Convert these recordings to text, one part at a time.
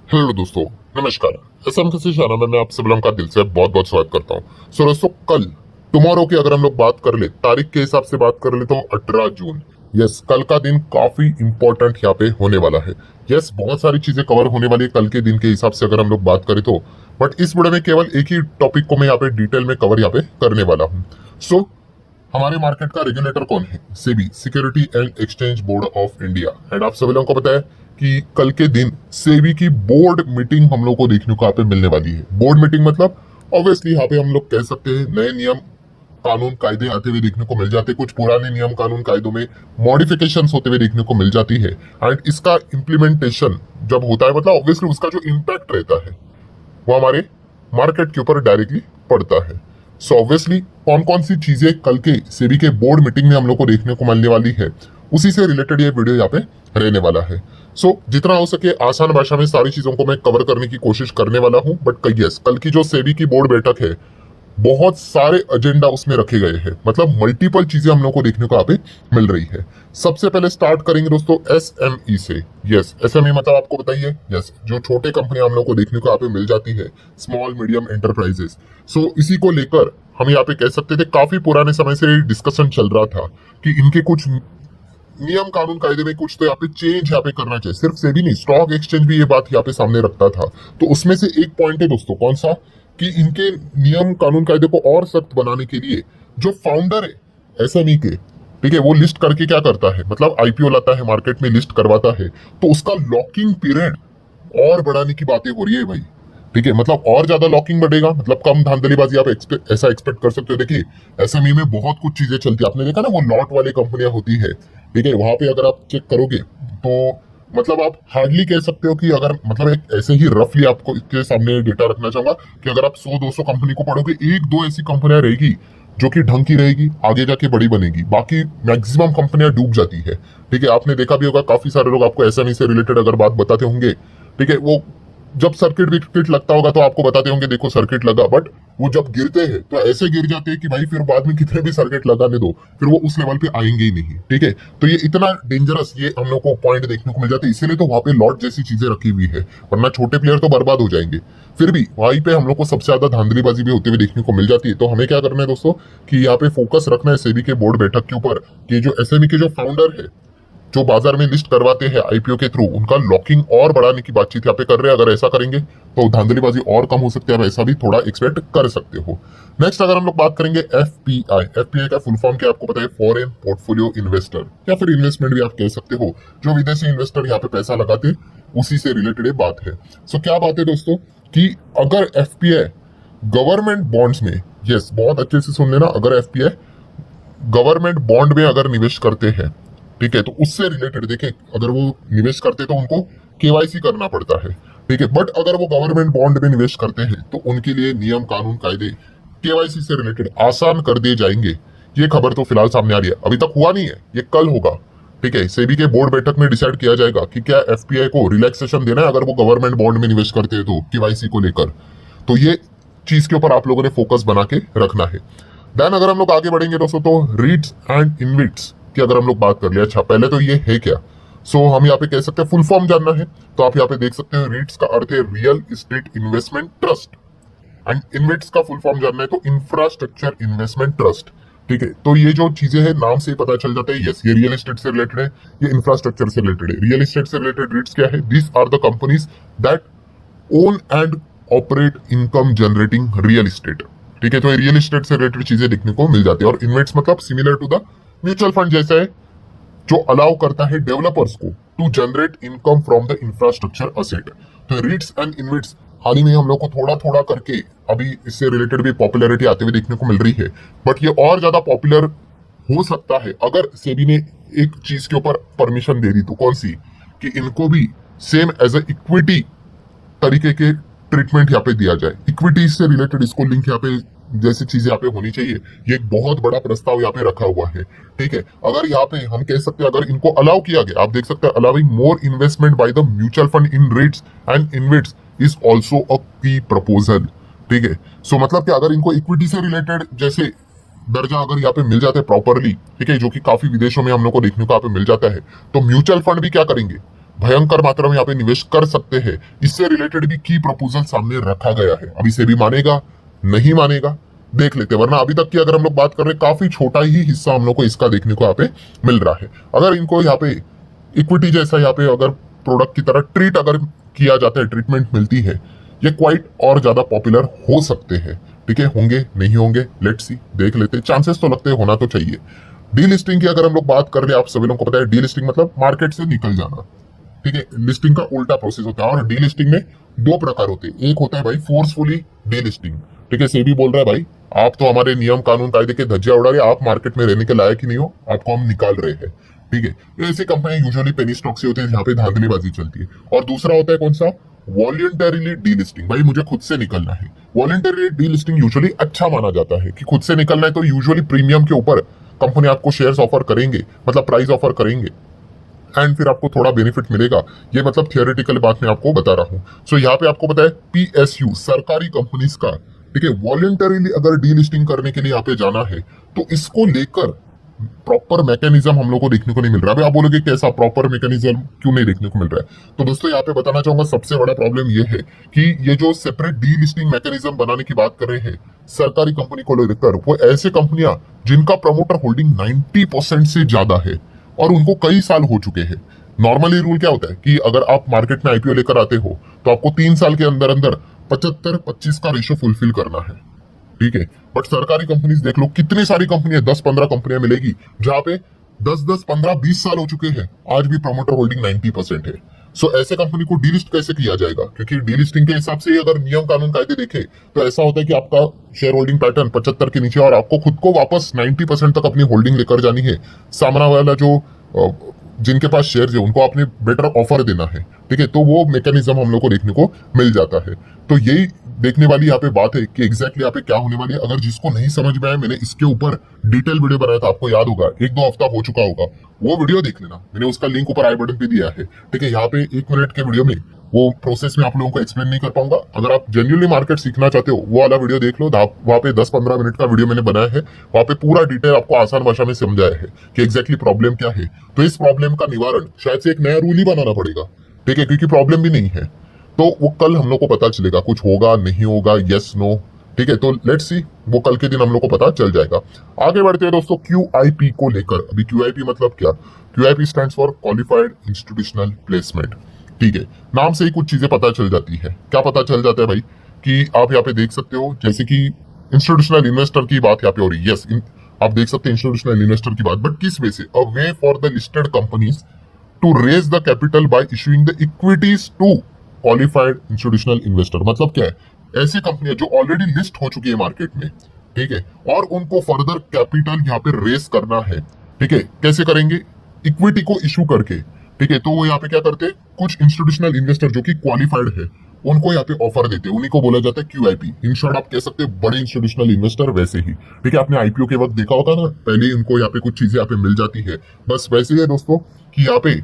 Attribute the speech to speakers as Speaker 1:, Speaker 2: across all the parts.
Speaker 1: Hello दोस्तों, नमस्कार। एसएमसीसी channel में आप सभी लोगों का दिल से बहुत बहुत स्वागत करता हूँ। सो दोस्तों, कल टुमारो की अगर हम लोग बात कर ले, तारीख के हिसाब से बात कर ले तो 18 जून। यस, कल का दिन काफी इंपॉर्टेंट यहाँ पे होने वाला है। यस, बहुत सारी चीजें कवर होने वाली है कल के दिन के हिसाब से अगर हम लोग बात करें तो। बट इस वीडियो में केवल एक ही टॉपिक को मैं यहाँ पे डिटेल में कवर यहाँ पे करने वाला हूँ। सो हमारे मार्केट का रेगुलेटर कौन है? SEBI, security and exchange board of India. And आप सभी लोगों को पता है कि कल के दिन सेबी की बोर्ड मीटिंग हम लोग को देखने को यहाँ पे मिलने वाली है। बोर्ड मीटिंग मतलब ऑब्वियसली यहाँ पे हम लोग कह सकते हैं नए नियम कानून कायदे आते हुए देखने को मिल जाते हैं, कुछ पुराने नियम कानून कायदों में मॉडिफिकेशंस होते हुए देखने को मिल जाती है। एंड इसका इम्प्लीमेंटेशन जब होता है, मतलब ऑब्वियसली उसका जो इम्पैक्ट रहता है वो हमारे मार्केट के ऊपर डायरेक्टली पड़ता है। सो ऑब्वियसली कौन कौन सी चीजें कल के सेबी के बोर्ड मीटिंग में हम लोग को देखने को मिलने वाली है, उसी से रिलेटेड ये वीडियो यहाँ पे रहने वाला है। सो जितना हो सके आसान भाषा में सारी चीजों को मैं कवर करने की कोशिश करने वाला हूँ। बट यस, कल की जो सेबी की बोर्ड बैठक है, बहुत सारे एजेंडा उसमें रखे गए हैं, मतलब मल्टीपल चीजें हम लोग को देखने को यहाँ पे मिल रही है। सबसे पहले स्टार्ट करेंगे दोस्तों एसएमई से। यस, एसएमई मतलब आपको बताइए, यस, जो छोटे कंपनियां हम लोग को देखने को यहाँ पे मिल जाती है, स्मॉल मीडियम एंटरप्राइजेस। सो इसी को लेकर हम यहाँ पे कह सकते थे काफी पुराने समय से डिस्कशन चल रहा था कि इनके कुछ नियम कानून कायदे में कुछ तो यहाँ पे चेंज यहाँ पे करना चाहिए। सिर्फ सेबी नहीं, स्टॉक एक्सचेंज भी ये बात यहाँ पे सामने रखता था। तो उसमें से एक पॉइंट है दोस्तों, कौन सा, कि इनके नियम कानून कायदे को और सख्त बनाने के लिए जो फाउंडर है एसएमई के, ठीक है, वो लिस्ट करके क्या करता है, मतलब आईपीओ लाता है, मार्केट में लिस्ट करवाता है, तो उसका लॉकिंग पीरियड और बढ़ाने की बातें हो रही है भाई। ठीक है, मतलब और ज्यादा लॉकिंग बढ़ेगा, मतलब कम धांधलीबाजी आप ऐसा एक्सपेक्ट कर सकते हो। देखिए, एसएमई में बहुत कुछ चीजें चलती है, आपने देखा ना वो लॉट वाली कंपनियां होती है, ठीक है, वहां पे अगर आप चेक करोगे तो मतलब आप हार्डली कह सकते हो कि अगर, मतलब एक ऐसे ही रफली आपको इसके सामने डेटा रखना चाहूंगा कि अगर आप 100-200 कंपनी को पढ़ोगे, एक दो ऐसी कंपनियां रहेगी जो कि ढंग की रहेगी, आगे जाके बड़ी बनेगी, बाकी मैक्सिमम कंपनियां डूब जाती है। ठीक है, आपने देखा भी होगा, काफी सारे लोग आपको एसएमई से रिलेटेड अगर बात बताते होंगे, ठीक है, वो जब सर्किट विकेट लगता होगा तो आपको बताते होंगे देखो सर्किट लगा, बट वो जब गिरते हैं तो ऐसे गिर जाते हैं कि भाई फिर बाद में कितने भी सर्किट लगाने दो, फिर वो उस लेवल पे आएंगे ही नहीं। ठीक है, तो ये इतना डेंजरस ये हम लोग को पॉइंट देखने को मिल जाता है, इसीलिए तो वहां पे लॉट जैसी चीजें रखी हुई है, वरना छोटे प्लेयर तो बर्बाद हो जाएंगे। फिर भी वहीं पे हम लोग को सबसे ज्यादा धांधलीबाजी भी होते हुए देखने को मिल जाती है। तो हमें क्या करना है दोस्तों, कि यहाँ पे फोकस रखना है सेबी के बोर्ड बैठक के ऊपर, कि जो एसएमई के जो फाउंडर है, जो बाजार में लिस्ट करवाते हैं आईपीओ के थ्रू, उनका लॉकिंग और बढ़ाने की बातचीत यहाँ पे कर रहे हैं। अगर ऐसा करेंगे तो धांधलीबाजी और कम हो सकती है, ऐसा भी थोड़ा एक्सपेक्ट कर सकते हो। नेक्स्ट अगर हम लोग बात करेंगे एफपीआई, एफपीआई का फुल फॉर्म क्या आपको पता है? फॉरेन पोर्टफोलियो इन्वेस्टर, या फिर इन्वेस्टमेंट भी आप कह सकते हो, जो विदेशी इन्वेस्टर यहाँ पे पैसा लगाते, उसी से रिलेटेड बात है। सो क्या बात है दोस्तों, कि अगर एफपीआई गवर्नमेंट बॉन्ड्स में, यस बहुत अच्छे से सुन लेना, अगर एफपीआई गवर्नमेंट बॉन्ड में अगर निवेश करते हैं, ठीक है, तो उससे रिलेटेड देखें, अगर वो निवेश करते तो उनको केवाईसी करना पड़ता है। ठीक है, बट अगर वो गवर्नमेंट बॉन्ड में निवेश करते हैं तो उनके लिए नियम कानून कायदे केवाईसी से रिलेटेड आसान कर दिए जाएंगे। ये खबर तो फिलहाल सामने आ रही है, अभी तक हुआ नहीं है, ये कल होगा। ठीक है, सेबी के बोर्ड बैठक में डिसाइड किया जाएगा कि क्या एफपीआई को रिलैक्सेशन देना है अगर वो गवर्नमेंट बॉन्ड में निवेश करते हैं तो केवाईसी को लेकर। तो ये चीज के ऊपर आप लोगों ने फोकस बना के रखना है। देन अगर हम लोग आगे बढ़ेंगे दोस्तों, तो रीट्स एंड इनविट्स की अगर हम लोग बात कर ले, अच्छा पहले तो ये है क्या? सो हम यहाँ पे कह सकते हैं, फुल फॉर्म जानना है तो आप यहाँ पे देख सकते हैं, रीट्स का अर्थ है real estate investment trust, and InvITs का फुल फॉर्म जानना है तो इंफ्रास्ट्रक्चर इन्वेस्टमेंट ट्रस्ट। ठीक है, तो ये जो चीजें हैं नाम से ही पता चल जाता है, यस ये रियल एस्टेट से रिलेटेड है, ये इंफ्रास्ट्रक्चर से रिलेटेड है। रियल एस्टेट से रिलेटेड रीट्स क्या है? These are the companies that own and operate income generating real estate. ठीक है, तो रियल एस्टेट से रिलेटेड चीजें देखने को मिल जाती है। और इन्वेट्स मतलब similar to the mutual fund जैसा है, जो अलाउ करता है डेवलपर्स को to generate income from the infrastructure asset. तो रीट्स एंड इन्वेट्स हाल ही में हम लोग को थोड़ा थोड़ा करके अभी इससे रिलेटेड भी पॉपुलैरिटी आते हुए देखने को मिल रही है, बट ये और ज्यादा पॉपुलर हो सकता है अगर सेबी ने एक चीज के ऊपर परमिशन दे दी, तो कौन सी, कि इनको भी सेम एज ए इक्विटी तरीके के ट्रीटमेंट यहाँ पे दिया जाए। इक्विटी से रिलेटेड इसको लिंक यहाँ पे जैसी चीजें यहाँ पे होनी चाहिए, ये एक बहुत बड़ा प्रस्ताव यहाँ पे रखा हुआ है। ठीक है, अगर यहाँ पे हम कह सकते हैं, अगर इनको अलाउ किया गया, आप देख सकते हैं, allowing more investment by the mutual fund in rates and InvITs is also a key proposal. ठीक है, सो मतलब कि अगर इनको इक्विटी से रिलेटेड जैसे दर्जा अगर यहाँ पे मिल जाता है प्रॉपरली, ठीक है, जो कि काफी विदेशों में हम लोग को देखने को यहाँ पे मिल जाता है, तो म्यूचुअल फंड भी क्या करेंगे भयंकर मात्रा में यहाँ पे निवेश कर सकते हैं। इससे रिलेटेड भी की प्रपोजल सामने रखा गया है। अभी से भी मानेगा नहीं मानेगा देख लेते, वरना अभी तक की अगर हम लोग बात कर रहे हैं काफी छोटा ही हिस्सा हम लोग को इसका देखने को यहाँ पे मिल रहा है। अगर इनको यहाँ पे इक्विटी जैसा यहाँ पे अगर प्रोडक्ट की तरह ट्रीट अगर किया जाता है, ट्रीटमेंट मिलती है, ये क्वाइट और ज्यादा पॉपुलर हो सकते हैं। ठीक है, होंगे नहीं होंगे लेट्स सी, देख लेते, चांसेस तो लगते हैं होना तो चाहिए। डी लिस्टिंग की अगर हम लोग बात कर रहे हैं, आप सभी लोगों को पता है डी लिस्टिंग मतलब मार्केट से निकल जाना। ठीक है, लिस्टिंग का उल्टा प्रोसेस होता है और डी लिस्टिंग में दो प्रकार होते हैं। एक होता है भाई फोर्सफुली डी लिस्टिंग। ठीक है, सेबी बोल रहा है भाई आप तो हमारे नियम कानून कायदे के धज्जियां उड़ा रहे, आप मार्केट में रहने के लायक ही नहीं हो, आपको हम निकाल रहे हैं। ठीक है, ऐसी कंपनियां यूजुअली पेनी स्टॉक से होती है जहां पे धांधलीबाजी चलती है। और दूसरा होता है कौन सा, वॉलंटरीली डी लिस्टिंग। भाई मुझे खुद से निकलना है। वॉलंटरीली डी लिस्टिंग यूजुअली अच्छा माना जाता है कि खुद से निकलना है तो यूजुअली प्रीमियम के ऊपर कंपनी आपको शेयर्स ऑफर करेंगे, मतलब प्राइस ऑफर करेंगे एंड फिर आपको थोड़ा बेनिफिट मिलेगा। ये मतलब थियोरेटिकल बात मैं आपको बता रहा हूँ। सो यहाँ पे आपको पता है पीएसयू सरकारी कंपनीज का, ठीक है, वॉलंटरीली अगर डी लिस्टिंग करने के लिए यहाँ पे जाना है तो इसको लेकर प्रॉपर मैकेनिज्म हम लोग को देखने को नहीं मिल रहा है। आप बोलोगे कैसा प्रॉपर मैकेनिज्म क्यों नहीं देखने को मिल रहा है, तो दोस्तों यहाँ पे बताना चाहूंगा सबसे बड़ा प्रॉब्लम ये है कि ये जो सेपरेट डी लिस्टिंग मैकेनिज्म बनाने की बात कर रहे हैं सरकारी कंपनी को लेकर, वो ऐसे कंपनियां जिनका प्रमोटर होल्डिंग 90% से ज्यादा है और उनको कई साल हो चुके हैं। नॉर्मली रूल क्या होता है कि अगर आप मार्केट में आईपीओ लेकर आते हो तो आपको 3 साल के अंदर अंदर 75-25 का रेशो फुलफिल करना है। ठीक है, बट सरकारी कंपनीज देख लो कितनी सारी कंपनियां, 10-15 कंपनियां मिलेगी जहां पे 10-10, 15-20 साल हो चुके हैं, आज भी प्रमोटर होल्डिंग 90% है। सो ऐसे कंपनी को डीलिस्ट कैसे किया जाएगा, क्योंकि डीलिस्टिंग के हिसाब से अगर नियम कानून कायदे देखे तो ऐसा होता है कि आपका शेयर होल्डिंग पैटर्न 75 के नीचे और आपको खुद को वापस 90% तक अपनी होल्डिंग लेकर जानी है। सामना वाला जो जिनके पास शेयर है उनको आपने बेटर ऑफर देना है। ठीक है, तो वो मैकेनिज्म हम लोग को देखने को मिल जाता है। तो यही देखने वाली यहाँ पे बात है कि एग्जैक्टली यहाँ पे क्या होने वाली है। अगर जिसको नहीं समझ में आया, मैंने इसके ऊपर डिटेल वीडियो बनाया था, आपको याद होगा 1-2 हफ्ता हो चुका होगा, वो वीडियो देख लेना, मैंने उसका लिंक ऊपर आई बटन पे दिया है। ठीक है, यहाँ पे 1 मिनट के वीडियो में वो प्रोसेस में आप लोगों को एक्सप्लेन नहीं कर पाऊंगा। अगर आप जेन्युइनली मार्केट सीखना चाहते हो वो वाला वीडियो देख लो, वहाँ पे 10-15 मिनट का वीडियो मैंने बनाया है, वहाँ पे पूरा डिटेल आपको आसान भाषा में समझाया है कि एग्जैक्टली प्रॉब्लम क्या है। तो इस प्रॉब्लम का निवारण शायद से एक नया रूल ही बनाना पड़ेगा। ठीक है, क्योंकि प्रॉब्लम भी नहीं है, तो वो कल हम लोग को पता चलेगा कुछ होगा नहीं होगा, यस नो। ठीक है, तो लेट्स सी, वो कल के दिन हम लोग को पता चल जाएगा। आगे बढ़ते हैं दोस्तों क्यूआईपी को लेकर। अभी क्यूआईपी मतलब क्या, QIP stands for qualified institutional placement. ठीक है, नाम से ही कुछ चीजें पता चल जाती है। क्या पता चल जाता है भाई कि आप यहाँ पे देख सकते हो, जैसे कि इंस्टीट्यूशनल इन्वेस्टर की बात यहाँ पे हो रही है। यस, आप देख सकते हैं इंस्टीट्यूशनल इन्वेस्टर की बात, बट किस वे से, a way for the listed companies to raise the capital by issuing the equities to qualified institutional investor. मतलब क्या है, ऐसी कंपनियां जो ऑलरेडी लिस्ट हो चुकी है मार्केट में, ठीक है, और उनको फर्दर कैपिटल यहाँ पे रेस करना है। ठीक है, कैसे करेंगे, इक्विटी को इशू करके। ठीक है, तो वो यहाँ पे क्या करते हैं, कुछ इंस्टीट्यूशनल इन्वेस्टर जो कि क्वालिफाइड है उनको यहाँ पे ऑफर देते हैं, उन्हीं को बोला जाता है क्यूआईपी। इन शॉर्ट आप कह सकते हैं बड़े इंस्टीट्यूशनल इन्वेस्टर वैसे ही। ठीक है, आपने आईपीओ के वक्त देखा होगा ना, पहले उनको यहाँ पे कुछ चीजें यहाँ पे मिल जाती है, बस वैसे ही है दोस्तों कि यहाँ पे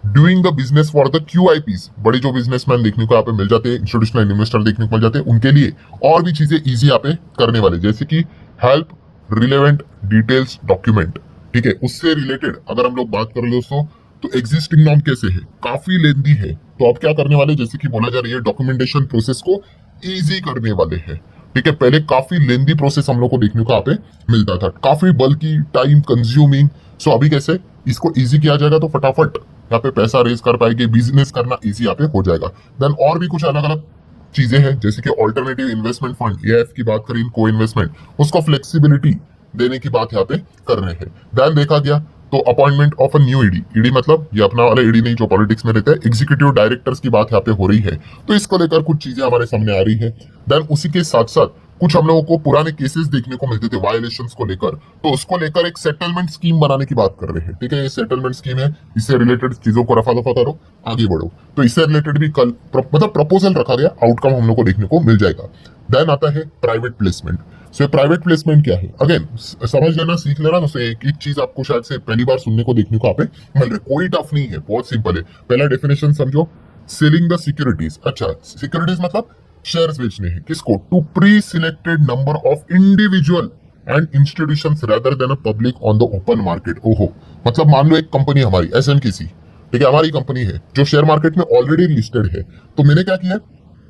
Speaker 1: doing the business for the QIPs, बड़े जो बिजनेसमैन देखने को यहाँ पे मिल जाते हैं, इंस्टीट्यूशनल इन्वेस्टर देखने को मिल जाते हैं, उनके लिए और भी चीजें इजी यहाँ पे करने वाले, जैसे कि हेल्प रिलेवेंट डिटेल्स डॉक्यूमेंट। ठीक है, उससे रिलेटेड अगर हम लोग बात करें दोस्तों तो एग्जिस्टिंग नॉर्म कैसे है, काफी लेंदी है, तो आप क्या करने वाले, जैसे कि बोला जा रही है डॉक्यूमेंटेशन प्रोसेस को इजी करने वाले हैं। ठीक है, पहले काफी लेंदी प्रोसेस हम लोग को देखने को यहाँ पे मिलता था, काफी बल्कि टाइम कंज्यूमिंग। सो अभी कैसे इसको इजी किया जाएगा तो फटाफट यहाँ पे पैसा रेज कर पाएंगे, बिजनेस करना इजी यहाँ पे हो जाएगा। देन और भी कुछ अलग अलग चीजें हैं, जैसे कि ऑल्टरनेटिव इन्वेस्टमेंट फंड एएफ की बात करें, को इन्वेस्टमेंट, उसको फ्लेक्सिबिलिटी देने की बात यहाँ पे कर रहे हैं। देन देखा गया तो appointment of a new ED, ED मतलब ये अपना वाला ईडी नहीं जो पॉलिटिक्स में रहता है, एग्जीक्यूटिव डायरेक्टर्स की बात यहाँ पे हो रही है, तो इसको लेकर कुछ चीजें हमारे सामने आ रही है। देन उसी के साथ साथ कुछ हम लोगों को पुराने केसेस देखने को मिलते थे वायलेशंस को लेकर, तो उसको लेकर एक सेटलमेंट स्कीम बनाने की बात कर रहे हैं। ठीक है, ये सेटलमेंट स्कीम है, इससे रिलेटेड चीजों को रफा दफा करो, आगे बढ़ो। तो इससे रिलेटेड भी कल मतलब प्रपोजल रखा गया, आउटकम हम लोग को देखने को मिल जाएगा। देन आता है private placement. So private placement क्या है, अगेन समझ लेना, सीख लेना। दोस्तों एक चीज आपको शायद से पहली बार सुनने को देखने को यहाँ पे मिल रही है, कोई टफ नहीं है, बहुत सिंपल है। पहला डेफिनेशन समझो, सेलिंग द सिक्योरिटीज। अच्छा, सिक्योरिटीज मतलब शेयर्स बेचने हैं, किसको, to pre selected number of individual and institutions rather than a public on the open market. ओहो, मतलब मान लो एक कंपनी हमारी एसएनकेसी, ठीक है, हमारी कंपनी है जो शेयर मार्केट में ऑलरेडी लिस्टेड है। तो मैंने क्या किया,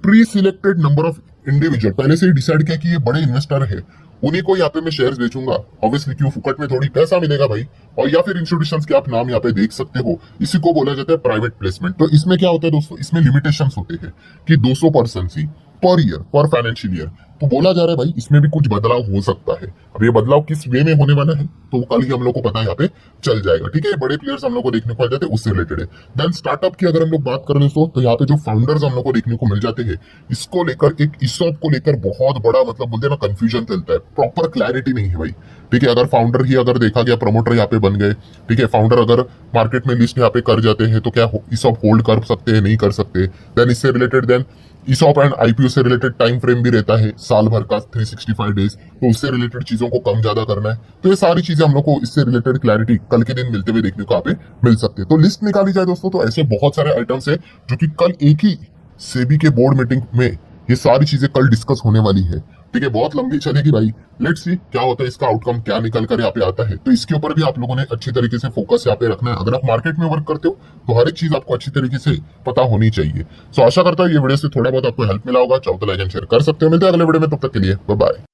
Speaker 1: pre selected number of individual पहले से ही डिसाइड किया कि ये बड़े इन्वेस्टर है, उन्हीं को यहाँ पे मैं शेयर्स बेचूंगा। ऑब्वियसली क्यों, फुकट में थोड़ी पैसा मिलेगा भाई। और या फिर इंस्टीट्यूशंस के आप नाम यहाँ पे देख सकते हो, इसी को बोला जाता है प्राइवेट प्लेसमेंट। तो इसमें क्या होता है दोस्तों, इसमें लिमिटेशंस होते हैं कि 200% ही पर ईयर, पर फाइनेंशियल ईयर। तो बोला जा रहा है भाई इसमें भी कुछ बदलाव हो सकता है। अब ये बदलाव किस वे में होने वाला है तो कल ही हम लोग को पता यहाँ पे चल जाएगा। ठीक है, बड़े प्लेयर्स हम लोग को देखने को मिल जाते हैं, उससे रिलेटेड है। देन स्टार्टअप की अगर हम लोग बात करें तो यहाँ पे जो फाउंडर्स हम लोग को देखने को मिल जाते हैं, इसको लेकर एक ईसॉप को लेकर बहुत बड़ा मतलब बोलते हैं ना कंफ्यूजन चलता है, प्रॉपर क्लैरिटी नहीं है भाई। ठीक है, अगर फाउंडर ही अगर देखा गया, प्रमोटर यहाँ पे बन गए, ठीक है, फाउंडर अगर मार्केट में लिस्ट यहाँ पे कर जाते हैं तो क्या ईसॉप होल्ड कर सकते हैं, नहीं कर सकते। देन इससे related then ESOP and IPO से रिलेटेड टाइम फ्रेम भी रहता है साल भर का 365 डेज, तो उससे रिलेटेड चीजों को कम ज्यादा करना है। तो ये सारी चीजें हम लोग को इससे रिलेटेड क्लैरिटी कल के दिन मिलते हुए देखने को यहाँ पे मिल सकती है। तो लिस्ट निकाली जाए दोस्तों तो ऐसे बहुत सारे आइटम्स है जो कि कल एक ही सेबी के बोर्ड मीटिंग में ये सारी चीजें कल डिस्कस होने वाली है। ठीक है, बहुत लंबी चलेगी भाई, लेट्स सी क्या होता है, इसका आउटकम क्या निकल कर यहाँ पे आता है। तो इसके ऊपर भी आप लोगों ने अच्छी तरीके से फोकस यहाँ पे रखना है। अगर आप मार्केट में वर्क करते हो तो हर एक चीज आपको अच्छी तरीके से पता होनी चाहिए। सो आशा करता हूँ ये वीडियो से थोड़ा बहुत आपको हेल्प मिला होगा। चाहो तो लाइक एंड शेयर कर सकते हो। मिलते हैं अगले वीडियो में, तब तक के लिए बाय बाय।